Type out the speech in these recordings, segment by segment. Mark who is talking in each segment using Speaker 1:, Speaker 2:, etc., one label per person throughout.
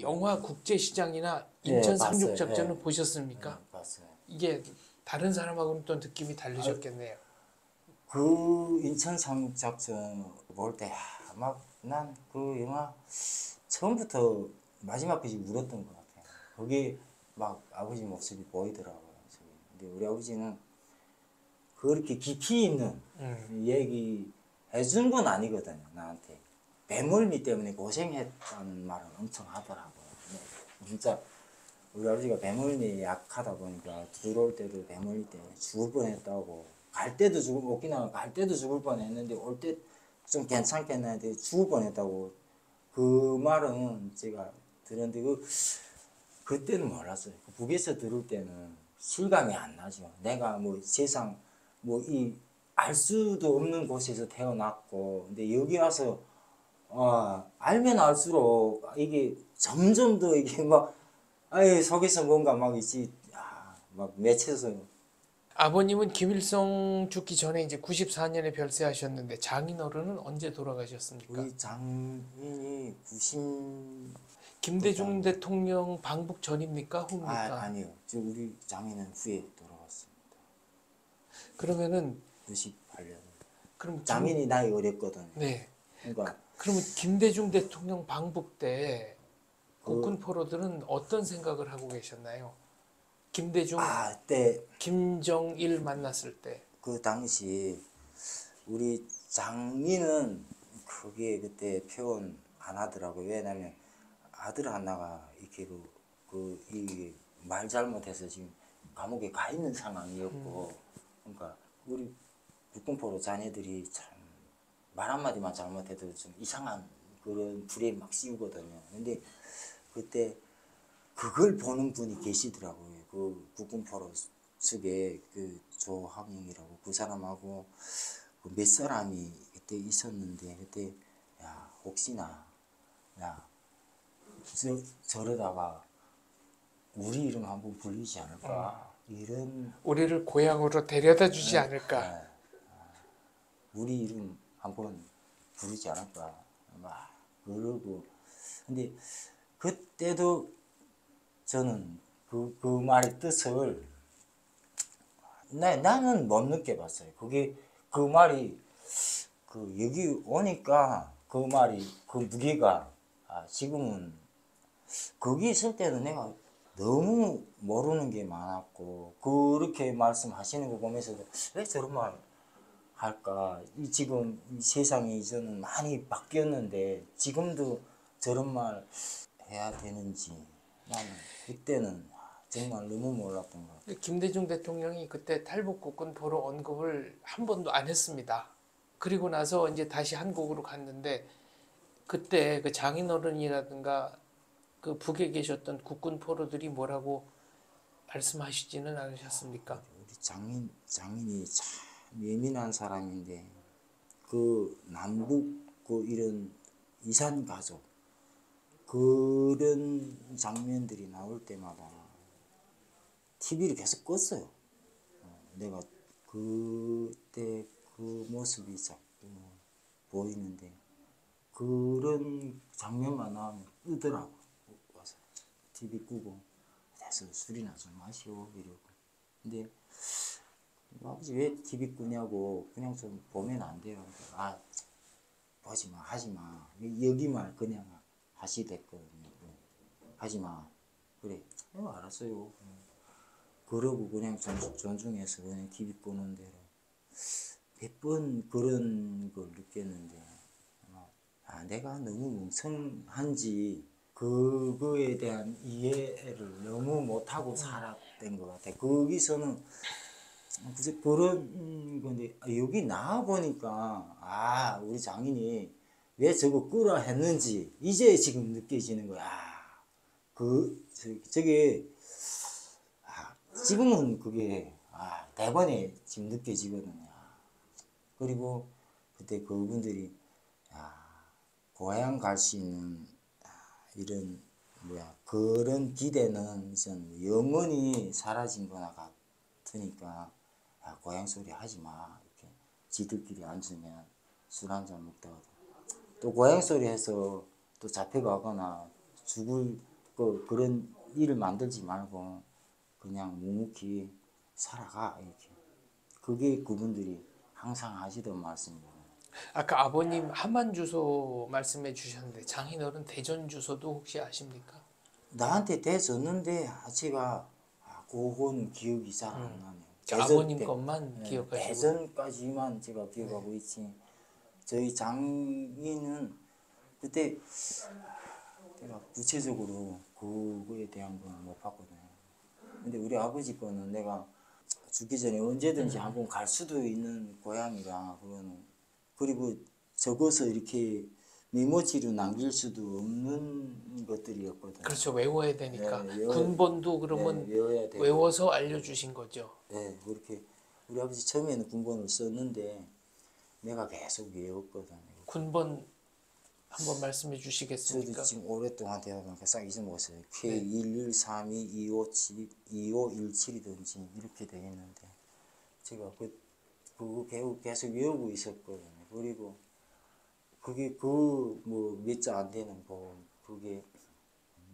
Speaker 1: 영화 국제시장이나
Speaker 2: 네,
Speaker 1: 인천
Speaker 2: 봤어요.
Speaker 1: 상륙작전은
Speaker 2: 네.
Speaker 1: 보셨습니까?
Speaker 2: 봤어요.
Speaker 1: 이게 다른 사람하고는 또 느낌이 다르셨겠네요.
Speaker 2: 그 인천 상륙작전 볼 때 막 난 그 영화 처음부터 마지막까지 울었던 것 같아요. 거기 막 아버지 모습이 보이더라고요. 근데 우리 아버지는 그렇게 깊이 있는 얘기 해준 건 아니거든요, 나한테. 배멀미 때문에 고생했다는 말은 엄청 하더라고요. 진짜 우리 아버지가 배멀미에 약하다 보니까 들어올 때도 배멀미 때문에 죽을 뻔했다고. 갈 때도 오키나와 갈 때도 죽을 뻔했는데 올 때 좀 괜찮겠나 했는데 죽을 뻔했다고. 그 말은 제가 들었는데 그때는 몰랐어요. 북에서 들을 때는 실감이 안 나죠. 내가 뭐 세상 뭐 알 수도 없는 곳에서 태어났고, 근데 여기 와서 알면 알수록 이게 점점 더 이게 막 속에서 뭔가 막 있지, 막 맺혀서.
Speaker 1: 아버님은 김일성 죽기 전에 이제 94년에 별세하셨는데 장인어른은 언제 돌아가셨습니까?
Speaker 2: 우리 장인이 90.
Speaker 1: 김대중 대통령 방북 전입니까? 후입니까?
Speaker 2: 아니요. 우리 장인은 후에 돌아갔습니다.
Speaker 1: 그러면은
Speaker 2: 98년.
Speaker 1: 그럼
Speaker 2: 장인이 나이 어렸거든요.
Speaker 1: 네.
Speaker 2: 그러니까
Speaker 1: 그러면 김대중 대통령 방북 때 국군 포로들은 어떤 생각을 하고 계셨나요? 김대중,
Speaker 2: 그때
Speaker 1: 김정일 만났을 때.
Speaker 2: 그 당시 우리 장인은 그게 그때 표현 안 하더라고요. 왜냐면 아들 하나가 이렇게 이 말 잘못해서 지금 감옥에 가 있는 상황이었고, 그러니까 우리 국군포로 자녀들이 참 말 한마디만 잘못해도 좀 이상한 그런 불에 막 씌우거든요. 근데 그때 그걸 보는 분이 계시더라고요. 그 국군포로 측에 그 조항영이라고 그 사람하고 그 몇 사람이 그때 있었는데, 그때 야 혹시나 야 저러다가 우리 이름 한번 불리지 않을까, 이런.
Speaker 1: 우리를 고향으로 데려다 주지 않을까.
Speaker 2: 네. 우리 이름 한번 부르지 않을까 막 그러고. 근데 그때도 저는 그 말의 뜻을 나는 못 느껴봤어요. 그게 그 말이 여기 오니까 그 말이 그 무게가 지금은 거기 있을 때는 내가 너무 모르는 게 많았고, 그렇게 말씀하시는 거 보면서도 왜 저런 말 할까? 지금 이 세상이 이제는 많이 바뀌었는데 지금도 저런 말 해야 되는지 나는 그때는 정말 너무 몰랐던 것 같아요.
Speaker 1: 김대중 대통령이 그때 탈북 국군 포로 언급을 한 번도 안 했습니다. 그리고 나서 이제 다시 한국으로 갔는데 그때 그 장인어른이라든가 그 북에 계셨던 국군 포로들이 뭐라고 말씀하시지는 않으셨습니까?
Speaker 2: 우리 장인이 참 예민한 사람인데, 그 남북 이런 이산 가족 그런 장면들이 나올 때마다 TV를 계속 껐어요. 내가 그때 그 모습이 자꾸 보이는데 그런 장면만 나오면 끄더라고. 와서 TV 끄고 그래서 술이나 좀 마시고 이러고. 근데 아버지 왜 TV 끄냐고. 그냥 좀 보면 안 돼요. 보지 마, 하지 마. 여기만 그냥 하시댔거든요. 하지 마. 그래. 알았어요. 그러고 그냥 존중해서 그냥 TV 끄는 대로 몇 번 그런 걸 느꼈는데, 내가 너무 멍청한지 그거에 대한 이해를 너무 못하고 살았던 것 같아. 거기서는 그런 건데, 여기 나와 보니까 우리 장인이 왜 저거 끄라 했는지 이제 지금 느껴지는 거야. 저게 지금은 그게 대번에 지금 느껴지거든요. 그리고 그때 그분들이 고향 갈 수 있는 이런 그런 기대는 전 영원히 사라진 거나 같으니까 고향 소리 하지 마. 이렇게 지들끼리 앉으면 술 한잔 먹다가 또 고향 소리 해서 또 잡혀가거나 죽을 그런 일을 만들지 말고 그냥 묵묵히 살아가 이렇게. 그게 그분들이 항상 하시던 말씀이에요.
Speaker 1: 아까 아버님 함안 주소 말씀해 주셨는데 장인어른 대전 주소도 혹시 아십니까?
Speaker 2: 나한테 대줬는데 제가 그건 기억이 잘 안 나네요.
Speaker 1: 저
Speaker 2: 대전
Speaker 1: 아버님
Speaker 2: 때,
Speaker 1: 것만
Speaker 2: 네,
Speaker 1: 기억하시고.
Speaker 2: 대전까지만 제가 기억하고 있지. 저희 장인은 그때 내가 구체적으로 그거에 대한 건 못 봤거든요. 근데 우리 아버지 거는 내가 죽기 전에 언제든지 한번 갈 수도 있는 고향이라 그거는. 그리고 적어서 이렇게 메모지로 남길 수도 없는 것들이었거든요.
Speaker 1: 그렇죠. 외워야 되니까.
Speaker 2: 네,
Speaker 1: 군번도 그러면
Speaker 2: 외워야 되고.
Speaker 1: 외워서 알려주신 거죠.
Speaker 2: 네, 그렇게 우리 아버지 처음에는 군번을 썼는데 내가 계속 외웠거든요.
Speaker 1: 군번 한번 말씀해
Speaker 2: 저도
Speaker 1: 주시겠습니까?
Speaker 2: 지금 오랫동안 되다 보니까 싹 잊어먹었어요. K11322517이든지 이렇게 되겠는데 제가 그거 계속 외우고 있었거든요. 그리고 그게 뭐 몇 자 안 되는 그게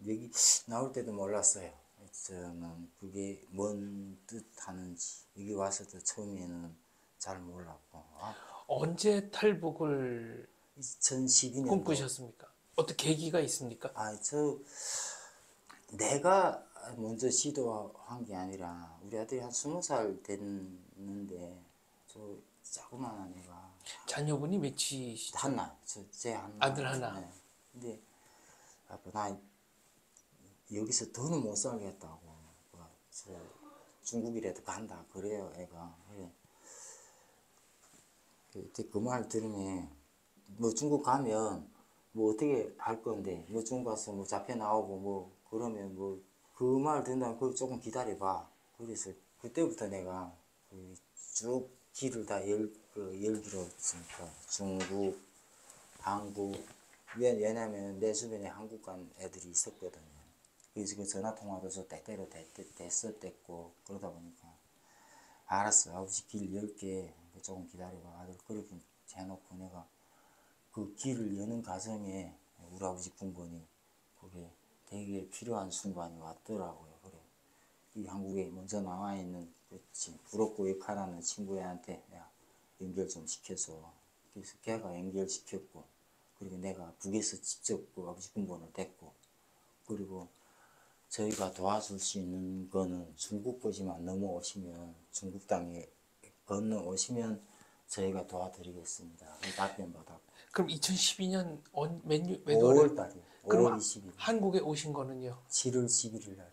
Speaker 2: 여기 나올 때도 몰랐어요. 저는 그게 뭔 뜻하는지 여기 와서도 처음에는 잘 몰랐고
Speaker 1: 언제 탈북을
Speaker 2: 2012년도
Speaker 1: 꿈꾸셨습니까? 어떤 계기가 있습니까?
Speaker 2: 내가 먼저 시도한 게 아니라 우리 아들이 한 20살 됐는데 저 자그마한 애가
Speaker 1: 자녀분이 몇이시죠?
Speaker 2: 하나, 제 하나.
Speaker 1: 아들 하나.
Speaker 2: 네. 근데 아빠 나 여기서 더는 못 살겠다고. 저 중국이라도 간다 그래요 애가. 그때 그 말 들으면 뭐 중국 가면 뭐 어떻게 할 건데 뭐 중국 가서 뭐 잡혀 나오고 뭐 그러면 뭐 그 말 듣는다면 그 조금 기다려봐. 그래서 그때부터 내가 쭉 길을 다 열기로 했으니까 중국, 한국 왜냐면 내 주변에 한국 간 애들이 있었거든요. 그래서 그 전화 통화도 저 때때로 됐었댔고 그러다 보니까 알았어 아버지 길 열게 조금 기다려봐 아들 그렇게 해놓고 내가 그 길을 여는 과정에 우리 아버지 군번이 그게 되게 필요한 순간이 왔더라고요. 그래 이 한국에 먼저 나와 있는 부럽고 역할하는 친구한테 연결 좀 시켜서 그래서 걔가 연결시켰고 그리고 내가 북에서 직접 그 아버지 군번을 댔고 그리고 저희가 도와줄 수 있는 거는 중국 거지만 넘어오시면 중국 땅에 건너오시면 저희가 도와드리겠습니다. 답변 받았고
Speaker 1: 그럼 2012년 몇
Speaker 2: 5월
Speaker 1: 월에?
Speaker 2: 달이요.
Speaker 1: 그럼
Speaker 2: 5월 20일.
Speaker 1: 한국에 오신 거는요?
Speaker 2: 7월 11일 날에.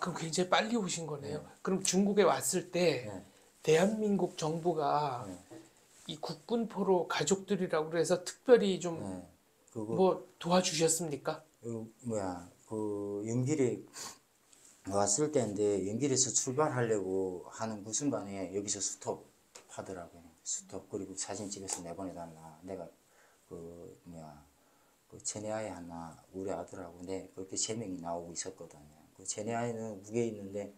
Speaker 1: 그럼 굉장히 빨리 오신 거네요.
Speaker 2: 네.
Speaker 1: 그럼 중국에 왔을 때
Speaker 2: 네.
Speaker 1: 대한민국 정부가
Speaker 2: 네.
Speaker 1: 이 국군포로 가족들이라고 그래서 특별히 좀
Speaker 2: 네. 그거
Speaker 1: 뭐 도와주셨습니까?
Speaker 2: 그 연길에 왔을 때인데 연길에서 출발하려고 하는 그 순간에 여기서 스톱 하더라고요. 스톱 그리고 사진 찍어서 내보내달라. 내가 그 체내아이 하나 우리 아들하고 그렇게 3명이 나오고 있었거든요. 그 체내아이는 무게 있는데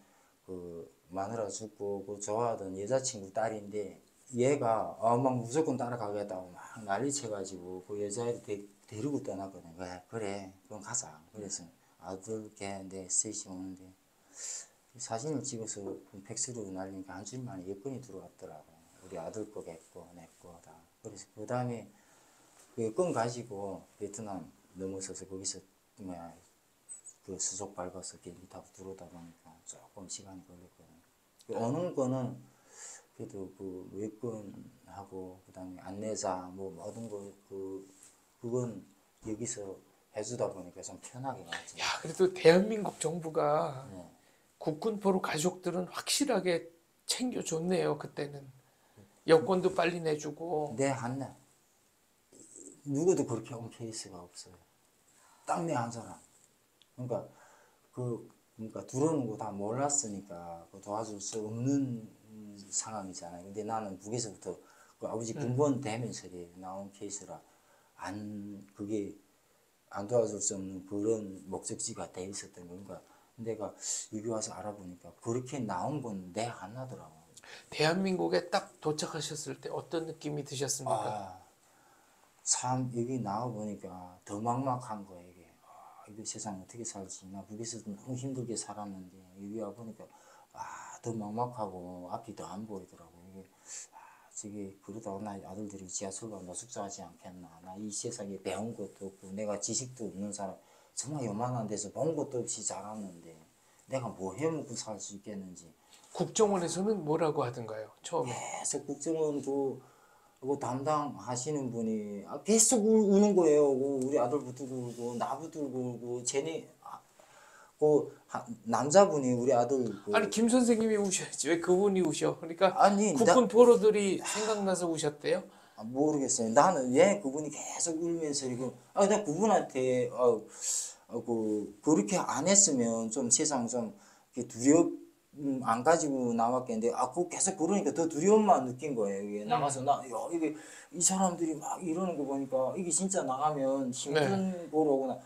Speaker 2: 그 마누라 죽고 그 좋아하던 여자친구 딸인데 얘가 막 무조건 따라가겠다고 막 난리 쳐가지고 그 여자애를 데리고 떠났거든요. 그래 그럼 가자. 그래서 아들 걔내 셋이 오는데 사진을 찍어서 팩스로 날리니까 한 줄 만에 여권이 들어왔더라고요. 우리 아들 거겠고 내 거다. 그래서 그 다음에 그 여권 가지고 베트남 넘어서서 거기서 그 수속 밟아서 비행기 타고 들어오다 보니까 조금 시간이 걸렸거든요. 그 오는 거는 그래도 그 여권하고 그다음에 안내자 뭐 모든 거 그건 여기서 해주다 보니까 좀 편하게 갔죠.
Speaker 1: 야, 그래도 대한민국 정부가
Speaker 2: 네.
Speaker 1: 국군포로 가족들은 확실하게 챙겨줬네요. 그때는 여권도 빨리 내주고.
Speaker 2: 내 한날 누구도 그렇게 온 케이스가 없어요. 딱 내 한 사람. 그러니까 그러니까 들어오는 거 다 몰랐으니까 도와줄 수 없는 상황이잖아요. 근데 나는 북에서부터 그 아버지 군번 되면서 나온 케이스라 그게 안 도와줄 수 없는 그런 목적지가 돼 있었던 거니까 내가 여기 와서 알아보니까 그렇게 나온 건 내 안 나더라고.
Speaker 1: 대한민국에 딱 도착하셨을 때 어떤 느낌이 드셨습니까?
Speaker 2: 참 여기 나와 보니까 더 막막한 거예요 이게. 이거 세상 어떻게 살지? 나 북에서 너무 힘들게 살았는데 여기 와 보니까 더 막막하고 앞이 더 안 보이더라고. 이게 저게 그러다가 나 아들들이 지하철 가면 노숙자하지 않겠나? 나 이 세상에 배운 것도 없고 내가 지식도 없는 사람 정말 요만한 데서 본 것도 없이 자랐는데 내가 뭐 해먹고 살 수 있겠는지.
Speaker 1: 국정원에서는 뭐라고 하던가요? 처음에.
Speaker 2: 계속 국정원 그 담당하시는 분이 계속 우는 거예요. 우리 아들부터 울고 나부터 울고 쟤네 남자분이 우리 아들
Speaker 1: 아니 김 선생님이 우셔야지 왜 그분이 우셔? 그러니까
Speaker 2: 아니
Speaker 1: 국군 포로들이 생각나서 우셨대요?
Speaker 2: 모르겠어요. 나는 왜 그분이 계속 울면서 이거 나 그분한테 그렇게 안 했으면 좀 세상 좀 안 가지고 나왔겠는데 그거 계속 그러니까 더 두려움만 느낀 거예요. 이게 나가서 이게 이 사람들이 막 이러는 거 보니까 이게 진짜 나가면 힘든 거로구나.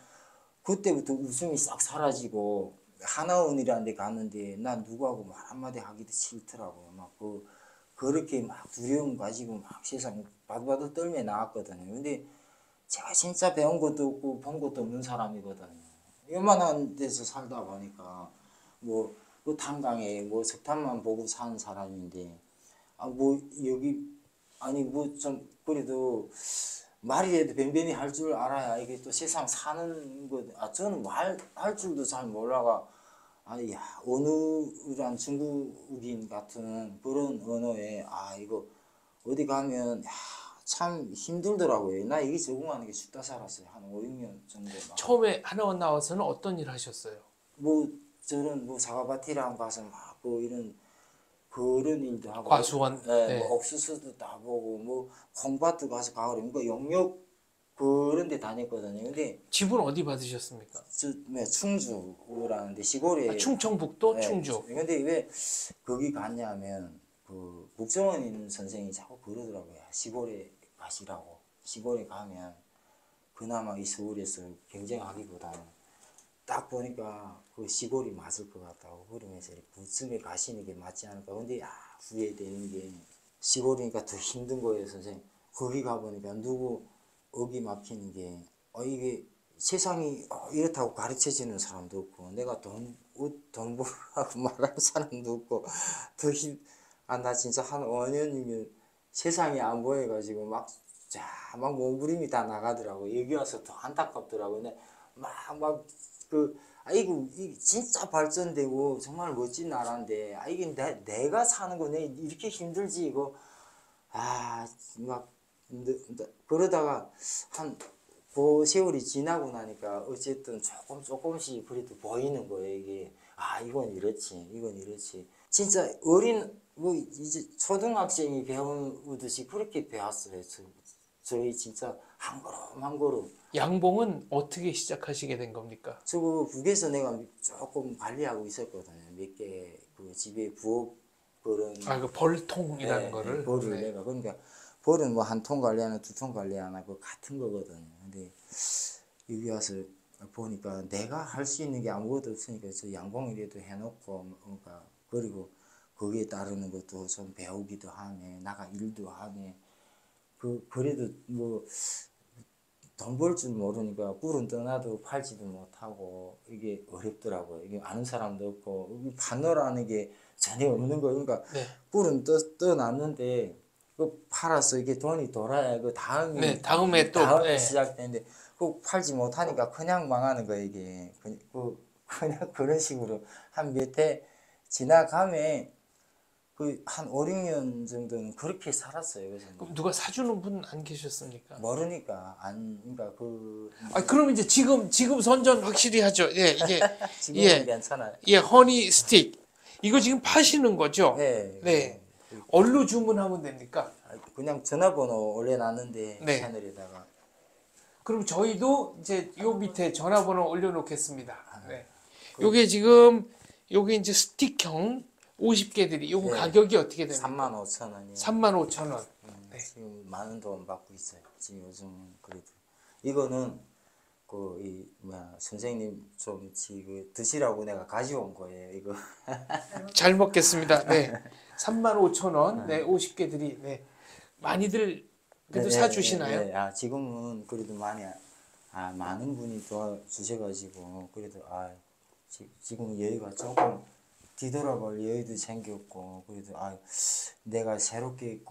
Speaker 2: 그때부터 웃음이 싹 사라지고 하나원이라는 데 갔는데 난 누구하고 말 한마디 하기도 싫더라고요. 막 그렇게 막 두려움 가지고 막 세상 바들바들 떨며 나왔거든요. 근데 제가 진짜 배운 것도 없고 본 것도 없는 사람이거든요. 요만한 데서 살다 보니까 그 탄강에 석탄만 보고 사는 사람인데 여기 좀 그래도 말이라도 변변히 할 줄 알아야 이게 또 세상 사는 거. 저는 할 줄도 잘 몰라가 언어란 중국인 같은 그런 언어에 이거 어디 가면 참 힘들더라고요. 나 이게 적응하는 게 쉽다 살았어요. 한 5, 6년 정도.
Speaker 1: 처음에 하나원 나와서는 어떤 일 하셨어요?
Speaker 2: 저는 사과밭이랑 가서 이런 그런 일도 하고
Speaker 1: 과수원. 네.
Speaker 2: 옥수수도 따보고 콩밭도 가서 가을에 영역 그런 데 다녔거든요. 근데
Speaker 1: 집은 어디 받으셨습니까?
Speaker 2: 충주라는데 시골에
Speaker 1: 충청북도
Speaker 2: 네,
Speaker 1: 충주.
Speaker 2: 근데 왜 거기 갔냐면 국정원 있는 선생이 자꾸 그러더라고요. 시골에 가시라고. 시골에 가면 그나마 이 서울에서 경쟁하기보다는 딱 보니까 그 시골이 맞을 것 같다고 그러면서 부쯤에 가시는 게 맞지 않을까. 근데 후회되는 게 시골이니까 더 힘든 거예요, 선생님. 거기 가보니까 누구 어기 막히는 게 이게 세상이 이렇다고 가르쳐주는 사람도 없고 내가 돈 벌라고 말하는 사람도 없고 나 진짜 한 5년이면 세상이 안 보여가지고 막 몸부림이 다 나가더라고. 여기 와서 더 안타깝더라고. 근데 이게 진짜 발전되고 정말 멋진 나라인데 이게 내가 사는 거 이렇게 힘들지 이거 그러다가 그 세월이 지나고 나니까 어쨌든 조금씩 그래도 보이는 거예요. 이게 이건 이렇지 진짜 이제 초등학생이 배우듯이 그렇게 배웠어요. 저희 진짜 한 걸음
Speaker 1: 양봉은 어떻게 시작하시게 된 겁니까?
Speaker 2: 북에서 내가 조금 관리하고 있었거든요. 몇 개 그 집에 부엌 그런
Speaker 1: 그 벌통이라는 거를.
Speaker 2: 벌을 내가 그러니까 벌은 한 통 관리하나 2통 관리하나 같은 거거든요. 근데 여기 와서 보니까 내가 할 수 있는 게 아무것도 없으니까 저 양봉이라도 해놓고 그리고 거기에 따르는 것도 좀 배우기도 하네. 나가 일도 하네. 그래도 돈 벌 줄 모르니까 꿀은 떠나도 팔지도 못하고 이게 어렵더라고요. 이게 아는 사람도 없고 판로라는 게 전혀 없는 거. 그러니까 꿀은 떠났는데 팔아서 이게 돈이 돌아야
Speaker 1: 다음에 또
Speaker 2: 시작되는데 팔지 못하니까 그냥 망하는 거예요. 이게 그냥 그런 식으로 한 몇 해 지나가면 한 5, 6년 정도는 그렇게 살았어요. 그래서
Speaker 1: 그럼 누가 사주는 분 안 계셨습니까?
Speaker 2: 모르니까
Speaker 1: 그럼 이제 지금 선전 확실히 하죠. 이게
Speaker 2: 지금은 괜찮아요.
Speaker 1: 허니 스틱 이거 지금 파시는 거죠?
Speaker 2: 네.
Speaker 1: 얼로 주문하면 됩니까?
Speaker 2: 그냥 전화번호 올려놨는데
Speaker 1: 네.
Speaker 2: 채널에다가.
Speaker 1: 그럼 저희도 이제 요 밑에 전화번호 올려놓겠습니다. 요게 지금 요게 이제 스틱형 50개들이 요거 가격이 어떻게 됩니까?
Speaker 2: 35,000원이요.
Speaker 1: 35,000원.
Speaker 2: 지금 많은 돈 받고 있어요. 지금 요즘 그래도 이거는 선생님 좀 드시라고 내가 가져온 거예요. 이거
Speaker 1: 잘 먹겠습니다. 35,000원. 50개들이 많이들 그래도 사주시나요?
Speaker 2: 지금은 그래도 많이 많은 분이 도와주셔가지고 그래도 지금 여유가 조금 뒤돌아볼 여유도 생겼고 그래도 내가 새롭게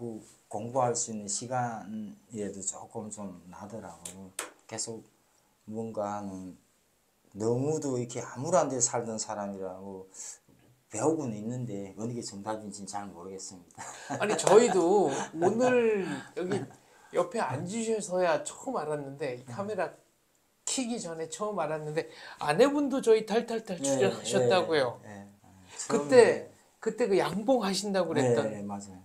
Speaker 2: 공부할 수 있는 시간이라도 조금 좀 나더라고요. 계속 뭔가는 너무도 이렇게 아무런 데 살던 사람이라고 배우고는 있는데 어느 게 정답인지는 잘 모르겠습니다.
Speaker 1: 아니 저희도 오늘 여기 옆에 앉으셔서야 처음 알았는데 이 카메라 키기 전에 처음 알았는데 아내분도 저희 탈탈탈 출연하셨다고요. 그때 그 양봉 하신다고 그랬던.
Speaker 2: 네, 맞아요.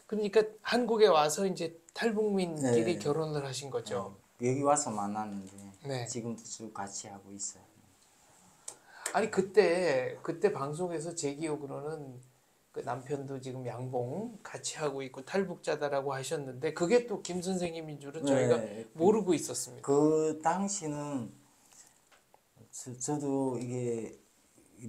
Speaker 1: 그러니까 한국에 와서 이제 탈북민끼리
Speaker 2: 네.
Speaker 1: 결혼을 하신 거죠.
Speaker 2: 여기 와서 만났는데
Speaker 1: 네.
Speaker 2: 지금도 쭉 같이 하고 있어요.
Speaker 1: 아니 그때 방송에서 제 기억으로는 그 남편도 지금 양봉 같이 하고 있고 탈북자다라고 하셨는데 그게 또 김 선생님인 줄은 저희가 모르고 있었습니다.
Speaker 2: 그 당시는 저도 이게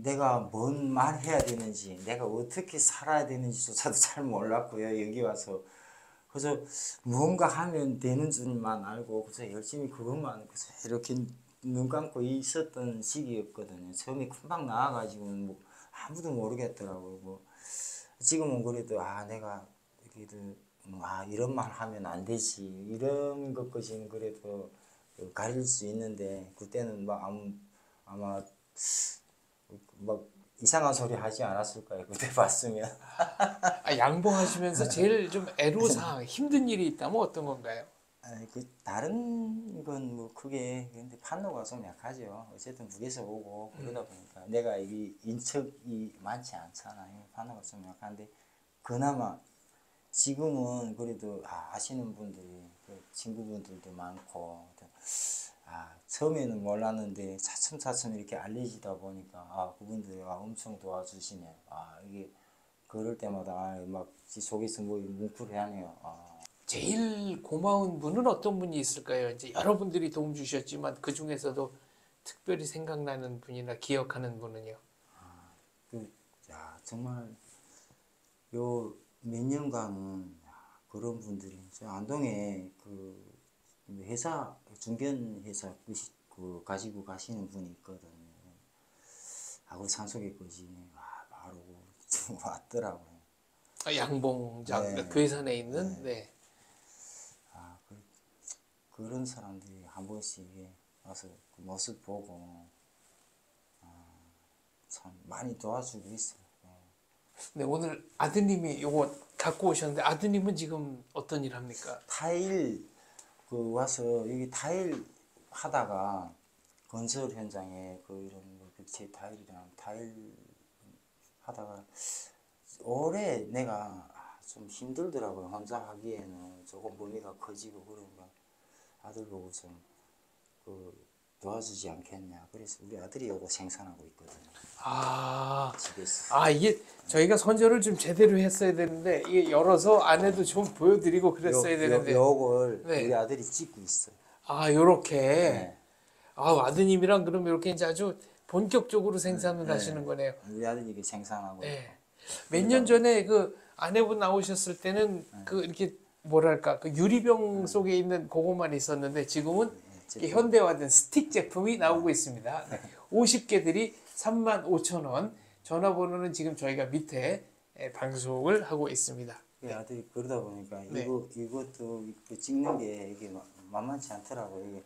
Speaker 2: 내가 뭔 말 해야 되는지 내가 어떻게 살아야 되는지조차도 잘 몰랐고요. 여기 와서 그래서 뭔가 하면 되는 줄만 알고 그래서 열심히 그것만 그래서 이렇게 눈 감고 있었던 시기였거든요. 처음에 금방 나와가지고는 뭐 아무도 모르겠더라고요. 뭐 지금은 그래도 내가 그래도 이런 말 하면 안 되지 이런 것까지는 그래도 가릴 수 있는데 그때는 아마 막 이상한 소리 하지 않았을까요? 그때 봤으면.
Speaker 1: 양봉하시면서 제일 좀 애로사항 힘든 일이 있다면 어떤 건가요?
Speaker 2: 다른 건 뭐 크게 근데 판로가 좀 약하죠. 어쨌든 북에서 오고 그러다 보니까 내가 이 인척이 많지 않잖아요. 판로가 좀 약한데 그나마 지금은 그래도 아시는 분들이 친구분들도 많고 처음에는 몰랐는데 차츰차츰 이렇게 알려지다 보니까 그분들이 엄청 도와주시네요. 이게 그럴 때마다 막 속에서 뭐 뭉클해하네요.
Speaker 1: 제일 고마운 분은 어떤 분이 있을까요? 이제 여러분들이 도움 주셨지만 그 중에서도 특별히 생각나는 분이나 기억하는 분은요?
Speaker 2: 정말 요 몇 년간은 그런 분들이 저 안동에 그 회사 중견 회사 가지고 가시는 분이 있거든요. 그 산속에까지 바로 왔더라고요.
Speaker 1: 양봉장
Speaker 2: 네.
Speaker 1: 괴산에 있는 네.
Speaker 2: 그런 사람들이 한 번씩 와서 그 모습 보고 참 많이 도와주고 있어요.
Speaker 1: 네, 오늘 아드님이 요거 갖고 오셨는데 아드님은 지금 어떤 일 합니까?
Speaker 2: 타일 와서 여기 타일 하다가 건설 현장에 이런 벽체 타일이랑 타일 하다가 올해 내가 좀 힘들더라고요. 혼자 하기에는 조금 범위가 커지고 그러니까 아들 보고 좀 도와주지 않겠냐. 그래서 우리 아들이 요거 생산하고 있거든요. 집에서.
Speaker 1: 이게 저희가 선전을 좀 제대로 했어야 되는데 이게 열어서 안에도 좀 보여드리고 그랬어야 되는데
Speaker 2: 요걸
Speaker 1: 네.
Speaker 2: 우리 아들이 찍고 있어요.
Speaker 1: 요렇게
Speaker 2: 네.
Speaker 1: 아드님이랑 그럼 이렇게 이제 아주 본격적으로 생산을 하시는 거네요.
Speaker 2: 우리 아들이 이게 생산하고
Speaker 1: 네. 몇 년 전에 그 아내분 나오셨을 때는 그 이렇게 뭐랄까 그 유리병 속에 있는 그것만 있었는데 지금은 이렇게 현대화된 스틱 제품이 나오고 있습니다. 50개들이 35,000원. 전화번호는 지금 저희가 밑에 방송을 하고 있습니다.
Speaker 2: 아들이 그러다 보니까
Speaker 1: 네.
Speaker 2: 이것도 찍는 게 이게 만만치 않더라고요.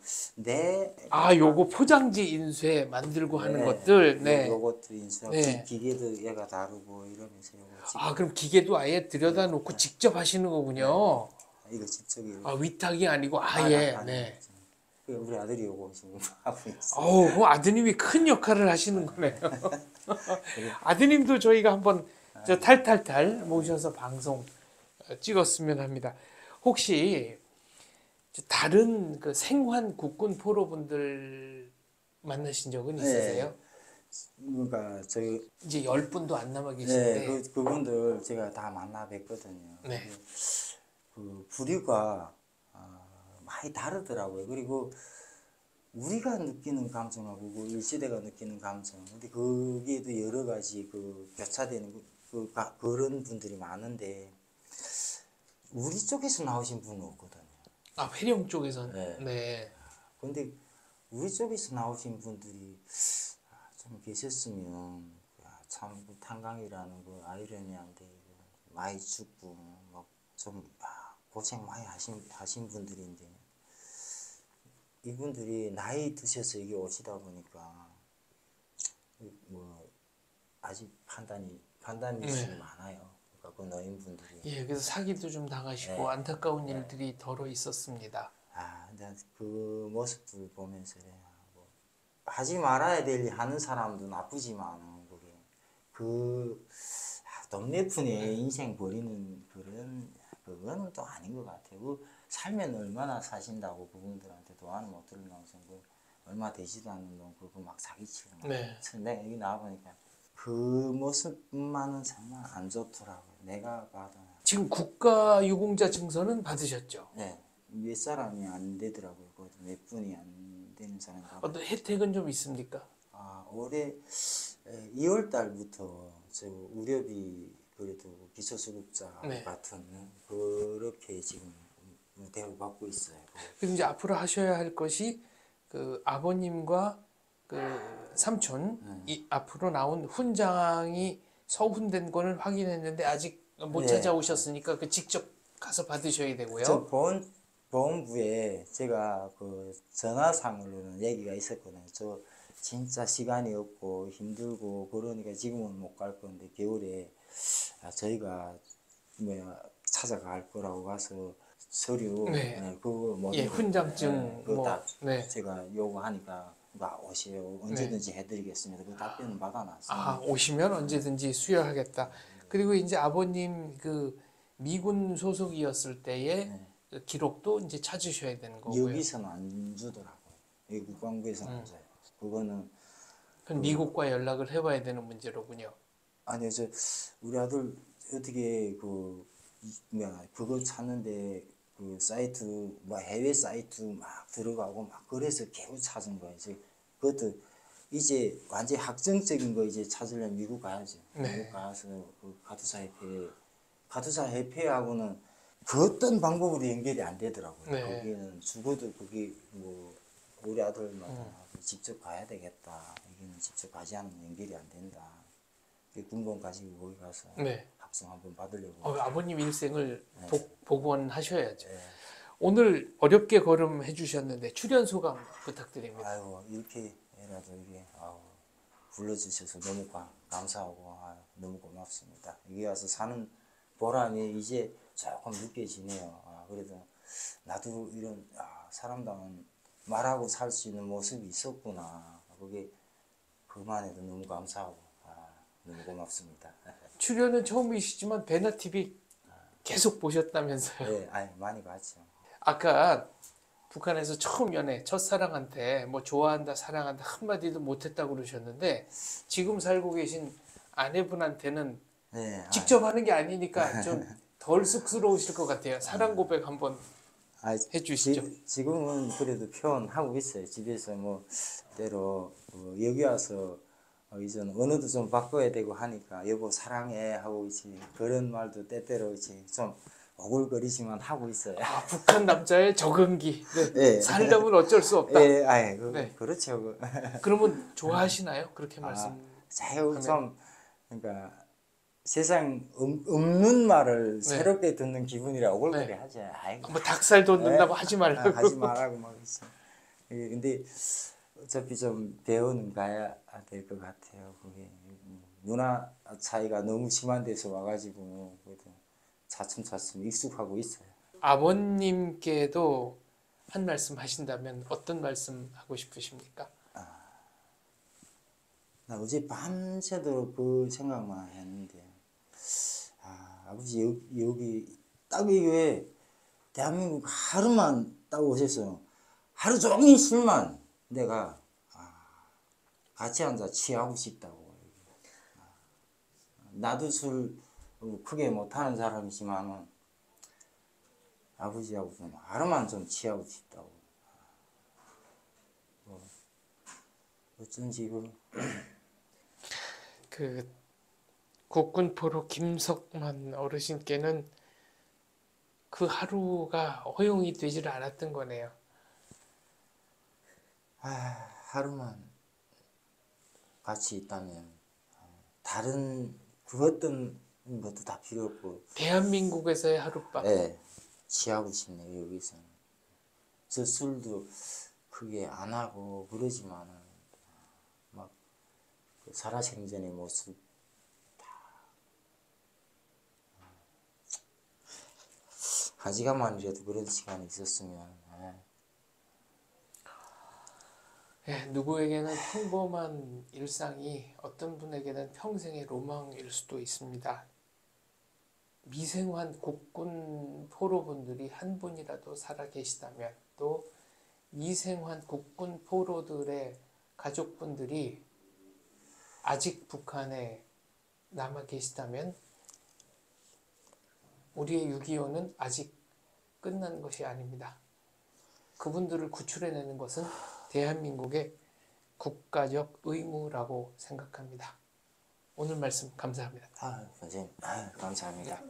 Speaker 1: 요거 포장지 인쇄 만들고 하는 것들. 네.
Speaker 2: 요것도 인쇄하고
Speaker 1: 네.
Speaker 2: 기계도 얘가 다루고 이러면서 요거 찍고.
Speaker 1: 그럼 기계도 아예 들여다 놓고 직접 하시는 거군요.
Speaker 2: 이거 직접
Speaker 1: 위탁이 아니고 아예. 네.
Speaker 2: 우리 아들이 요거 지금 하고 있어요.
Speaker 1: 그 아드님이 큰 역할을 하시는 거네요. 아드님도 저희가 한번 저 탈탈탈 모셔서 방송 찍었으면 합니다. 혹시 다른 그 생환 국군 포로분들 만나신 적은 있으세요?
Speaker 2: 그러니까 저희
Speaker 1: 이제 10분도 안 남아 계신데.
Speaker 2: 그분들 제가 다 만나 뵀거든요.
Speaker 1: 네.
Speaker 2: 그 부류가 많이 다르더라고요. 그리고 우리가 느끼는 감정하고 그 일시대가 느끼는 감정, 근데 거기에도 여러 가지 교차되는 그런 분들이 많은데 우리 쪽에서 나오신 분은 없거든요.
Speaker 1: 회령 쪽에서는. 네.
Speaker 2: 근데 우리 쪽에서 나오신 분들이 좀 계셨으면 참 그 탄광이라는 그 아이러니한데 많이 죽고 막좀 고생 많이 하신 분들인데 이분들이 나이 드셔서 여기 오시다 보니까 뭐 아직 판단이 많아요. 그러니까 그 노인분들이.
Speaker 1: 예, 그래서 사기도 좀 당하시고
Speaker 2: 네.
Speaker 1: 안타까운 일들이 더러 있었습니다.
Speaker 2: 근데 그 모습들 보면서 뭐 하지 말아야 될 일 하는 사람도 나쁘지만 그게 돈 몇 푼에 인생 버리는 그거는 또 아닌 것 같아요. 그 살면 얼마나 사신다고 그분들한테 도안을 못 들으면서 그 얼마 되지도 않는 돈 그거 막 사기치고
Speaker 1: 네.
Speaker 2: 내가 여기 나와보니까 그 모습만은 정말 안 좋더라고요. 내가 봐도.
Speaker 1: 지금 국가유공자 증서는 받으셨죠?
Speaker 2: 네. 몇 사람이 안 되더라고요. 몇 분이 안 되는 사람이.
Speaker 1: 어떤 혜택은 좀 있습니까?
Speaker 2: 올해 2월 달부터 저 의료비 그래도 기초수급자
Speaker 1: 네.
Speaker 2: 같은 그렇게 지금 대우받고 있어요.
Speaker 1: 그리고 이제 앞으로 하셔야 할 것이 그 아버님과 그 삼촌 이 앞으로 나온 훈장이 서훈된 거를 확인했는데 아직 못
Speaker 2: 네.
Speaker 1: 찾아오셨으니까 그 직접 가서 받으셔야 되고요.
Speaker 2: 저 보험부에 제가 그 전화상으로는 얘기가 있었거든요. 저 진짜 시간이 없고 힘들고 그러니까 지금은 못 갈 건데 겨울에 저희가 찾아갈 거라고 가서 서류
Speaker 1: 네.
Speaker 2: 그거 뭐
Speaker 1: 예, 훈장증
Speaker 2: 그거
Speaker 1: 뭐
Speaker 2: 다
Speaker 1: 네.
Speaker 2: 제가 요구하니까 오세요. 언제든지 해드리겠습니다. 그 답변을 받아놨어요.
Speaker 1: 오시면 언제든지 수여하겠다. 그리고 이제 아버님 그 미군 소속이었을 때의 그 기록도 이제 찾으셔야 되는 거고요.
Speaker 2: 여기서는 안 주더라고요. 여기 국방부에서는 안 줘요. 그거는
Speaker 1: 그건 미국과 연락을 해봐야 되는 문제로군요.
Speaker 2: 아니요, 우리 아들 어떻게 그거 찾는데 그 사이트 해외 사이트 막 들어가고 막 그래서 겨우 찾은 거예요. 그것도 이제 완전 확정적인 거 이제 찾으려면 미국 가야죠.
Speaker 1: 네.
Speaker 2: 미국 가서 그 가투사 협회하고는 그 어떤 방법으로 연결이 안 되더라고요.
Speaker 1: 네.
Speaker 2: 거기는 죽어도 그게 뭐 우리 아들마다 직접 가야 되겠다. 여기는 직접 가지 않으면 연결이 안 된다. 군번 가지고 거기 가서
Speaker 1: 네.
Speaker 2: 합성 한번 받으려고.
Speaker 1: 아버님 일생을
Speaker 2: 네.
Speaker 1: 복원하셔야죠.
Speaker 2: 네.
Speaker 1: 오늘 어렵게 걸음해 주셨는데 출연 소감 부탁드립니다.
Speaker 2: 아이고 이렇게라도 이게 불러주셔서 너무 감사하고 너무 고맙습니다. 여기 와서 사는 보람이 이제 조금 느껴지네요. 그래도 나도 이런 사람다운 말하고 살 수 있는 모습이 있었구나. 그게 그만해도 너무 감사하고 너무 고맙습니다.
Speaker 1: 출연은 처음이시지만 배나 TV 계속 보셨다면서요?
Speaker 2: 네, 많이 봤죠.
Speaker 1: 아까 북한에서 처음 연애 첫사랑한테 뭐 좋아한다 사랑한다 한마디도 못했다고 그러셨는데 지금 살고 계신 아내분한테는
Speaker 2: 네,
Speaker 1: 직접 하는 게 아니니까 좀 덜 쑥스러우실 것 같아요. 사랑 고백 한번 해주시죠.
Speaker 2: 지금은 그래도 표현하고 있어요. 집에서 뭐 때로 여기 와서 이제는 언어도 좀 바꿔야 되고 하니까 여보 사랑해 하고 이제 그런 말도 때때로 이제 좀 오글거리지만 하고 있어요.
Speaker 1: 북한 남자의 적응기. 네.
Speaker 2: 네.
Speaker 1: 살려면 어쩔 수 없다.
Speaker 2: 네,
Speaker 1: 네.
Speaker 2: 그렇죠.
Speaker 1: 그러면 좋아하시나요? 그렇게 말씀.
Speaker 2: 자유 좀 그러니까 세상 없는 말을
Speaker 1: 네.
Speaker 2: 새롭게 듣는 기분이라 오글거리 하죠.
Speaker 1: 뭐 닭살 돋는다고 하지 말라고.
Speaker 2: 하지 말라고 막 있어. 근데 어차피 좀 배우는 가야 될 것 같아요. 그게 문화 차이가 너무 심한 데서 와가지고 그래도 차츰차츰 익숙하고 있어요.
Speaker 1: 아버님께도 한 말씀 하신다면 어떤 말씀 하고 싶으십니까?
Speaker 2: 나 어제 밤새도록 그 생각만 했는데 아버지 여기 딱 이게 대한민국 하루만 딱 오셔서 하루 종일 술만 내가 같이 앉아 취하고 싶다고. 나도 술 크게 못하는 사람이지만 아버지하고 좀 하루만 좀 취하고 싶다고. 어쩐지
Speaker 1: 그 국군 포로 김석만 어르신께는 그 하루가 허용이 되지를 않았던 거네요.
Speaker 2: 하루만 같이 있다면 다른 그 어떤 것도 다 필요 없고
Speaker 1: 대한민국에서의 하룻밤.
Speaker 2: 예, 취하고 싶네요 여기서는. 저 술도 크게 안 하고 그러지만은 막그 살아생전의 모습 한 시간만이라도 그런 시간이 있었으면
Speaker 1: 누구에게는 평범한 일상이 어떤 분에게는 평생의 로망일 수도 있습니다. 미생환 국군 포로분들이 한 분이라도 살아 계시다면, 또 미생환 국군 포로들의 가족분들이 아직 북한에 남아 계시다면, 우리의 6.25는 아직 끝난 것이 아닙니다. 그분들을 구출해내는 것은 대한민국의 국가적 의무라고 생각합니다. 오늘 말씀 감사합니다.
Speaker 2: 선생님 감사합니다.